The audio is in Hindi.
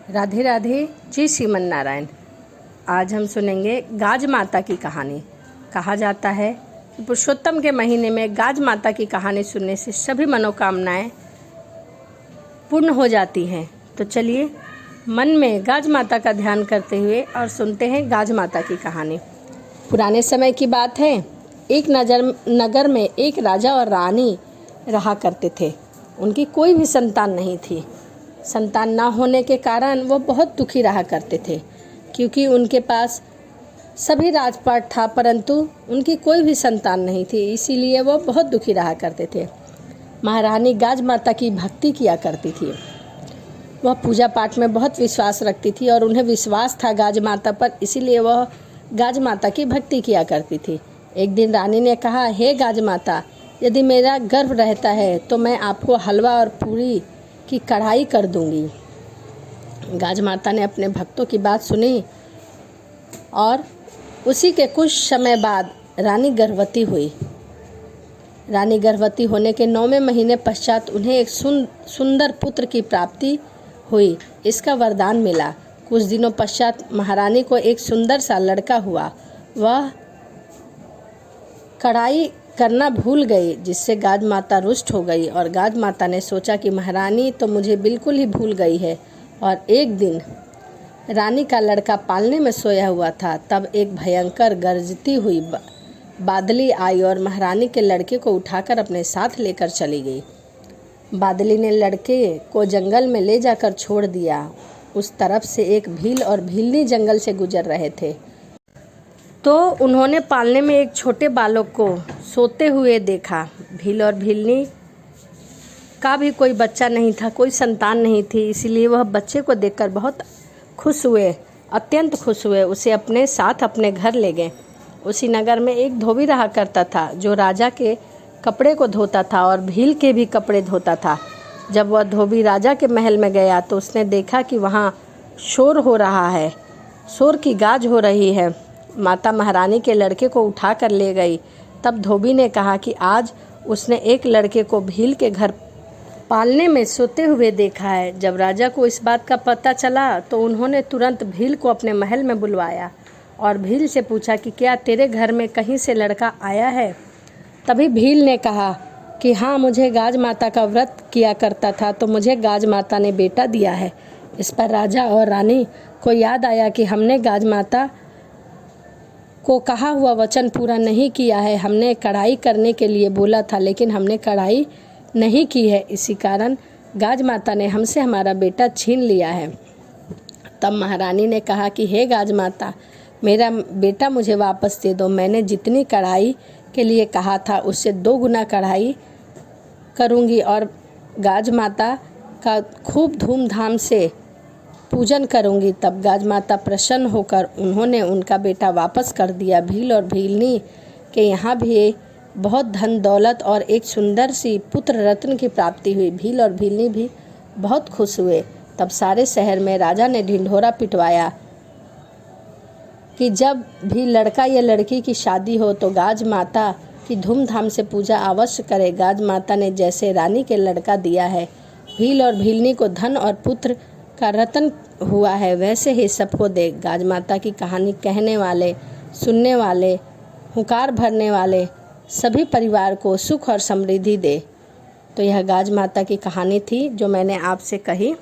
राधे राधे। जी श्रीमन नारायण। आज हम सुनेंगे गाज माता की कहानी। कहा जाता है कि पुरुषोत्तम के महीने में गाज माता की कहानी सुनने से सभी मनोकामनाएं पूर्ण हो जाती हैं। तो चलिए मन में गाज माता का ध्यान करते हुए और सुनते हैं गाज माता की कहानी। पुराने समय की बात है। एक नगर में एक राजा और रानी रहा करते थे। उनकी कोई भी संतान नहीं थी। संतान ना होने के कारण वो बहुत दुखी रहा करते थे, क्योंकि उनके पास सभी राजपाट था परंतु उनकी कोई भी संतान नहीं थी। इसीलिए वो बहुत दुखी रहा करते थे। महारानी गाज माता की भक्ति किया करती थी। वह पूजा पाठ में बहुत विश्वास रखती थी और उन्हें विश्वास था गाज माता पर, इसीलिए वह गाज माता की भक्ति किया करती थी। एक दिन रानी ने कहा, हे गाज माता, यदि मेरा गर्भ रहता है तो मैं आपको हलवा और पूरी की कढ़ाई कर दूंगी। गाज माता ने अपने भक्तों की बात सुनी और उसी के कुछ समय बाद रानी गर्भवती हुई। रानी गर्भवती होने के 9वें महीने पश्चात उन्हें एक सुंदर पुत्र की प्राप्ति हुई। इसका वरदान मिला। कुछ दिनों पश्चात महारानी को एक सुंदर सा लड़का हुआ। वह कढ़ाई करना भूल गई, जिससे गाज माता रुष्ट हो गई और गाज माता ने सोचा कि महारानी तो मुझे बिल्कुल ही भूल गई है। और एक दिन रानी का लड़का पालने में सोया हुआ था, तब एक भयंकर गरजती हुई बादली आई और महारानी के लड़के को उठाकर अपने साथ लेकर चली गई। बादली ने लड़के को जंगल में ले जाकर छोड़ दिया। उस तरफ से एक भील और भीलनी जंगल से गुजर रहे थे, तो उन्होंने पालने में एक छोटे बालक को सोते हुए देखा। भील और भीलनी का भी कोई बच्चा नहीं था, कोई संतान नहीं थी, इसीलिए वह बच्चे को देखकर बहुत खुश हुए, अत्यंत खुश हुए। उसे अपने साथ अपने घर ले गए। उसी नगर में एक धोबी रहा करता था, जो राजा के कपड़े को धोता था और भील के भी कपड़े धोता था। जब वह धोबी राजा के महल में गया तो उसने देखा कि वहाँ शोर हो रहा है, शोर की गाज हो रही है। माता महारानी के लड़के को उठा कर ले गई। तब धोबी ने कहा कि आज उसने एक लड़के को भील के घर पालने में सोते हुए देखा है। जब राजा को इस बात का पता चला तो उन्होंने तुरंत भील को अपने महल में बुलवाया और भील से पूछा कि क्या तेरे घर में कहीं से लड़का आया है। तभी भील ने कहा कि हाँ, मुझे गाज माता का व्रत किया करता था तो मुझे गाज माता ने बेटा दिया है। इस पर राजा और रानी को याद आया कि हमने गाज माता को कहा हुआ वचन पूरा नहीं किया है। हमने कढ़ाई करने के लिए बोला था, लेकिन हमने कढ़ाई नहीं की है। इसी कारण गाज माता ने हमसे हमारा बेटा छीन लिया है। तब महारानी ने कहा कि हे गाज माता, मेरा बेटा मुझे वापस दे दो। मैंने जितनी कढ़ाई के लिए कहा था उससे 2 गुना कढ़ाई करूँगी और गाज माता का खूब धूमधाम से पूजन करूँगी। तब गाज माता प्रसन्न होकर उन्होंने उनका बेटा वापस कर दिया। भील और भीलनी के यहाँ भी बहुत धन दौलत और एक सुंदर सी पुत्र रत्न की प्राप्ति हुई। भील और भीलनी भी बहुत खुश हुए। तब सारे शहर में राजा ने ढिंढोरा पिटवाया कि जब भी लड़का या लड़की की शादी हो तो गाज माता की धूमधाम से पूजा अवश्य करे। गाज माता ने जैसे रानी के लड़का दिया है, भील और भीलनी को धन और पुत्र का रतन हुआ है, वैसे ही सबको दे। गाज माता की कहानी कहने वाले, सुनने वाले, हुंकार भरने वाले सभी परिवार को सुख और समृद्धि दे। तो यह गाज माता की कहानी थी जो मैंने आपसे कही।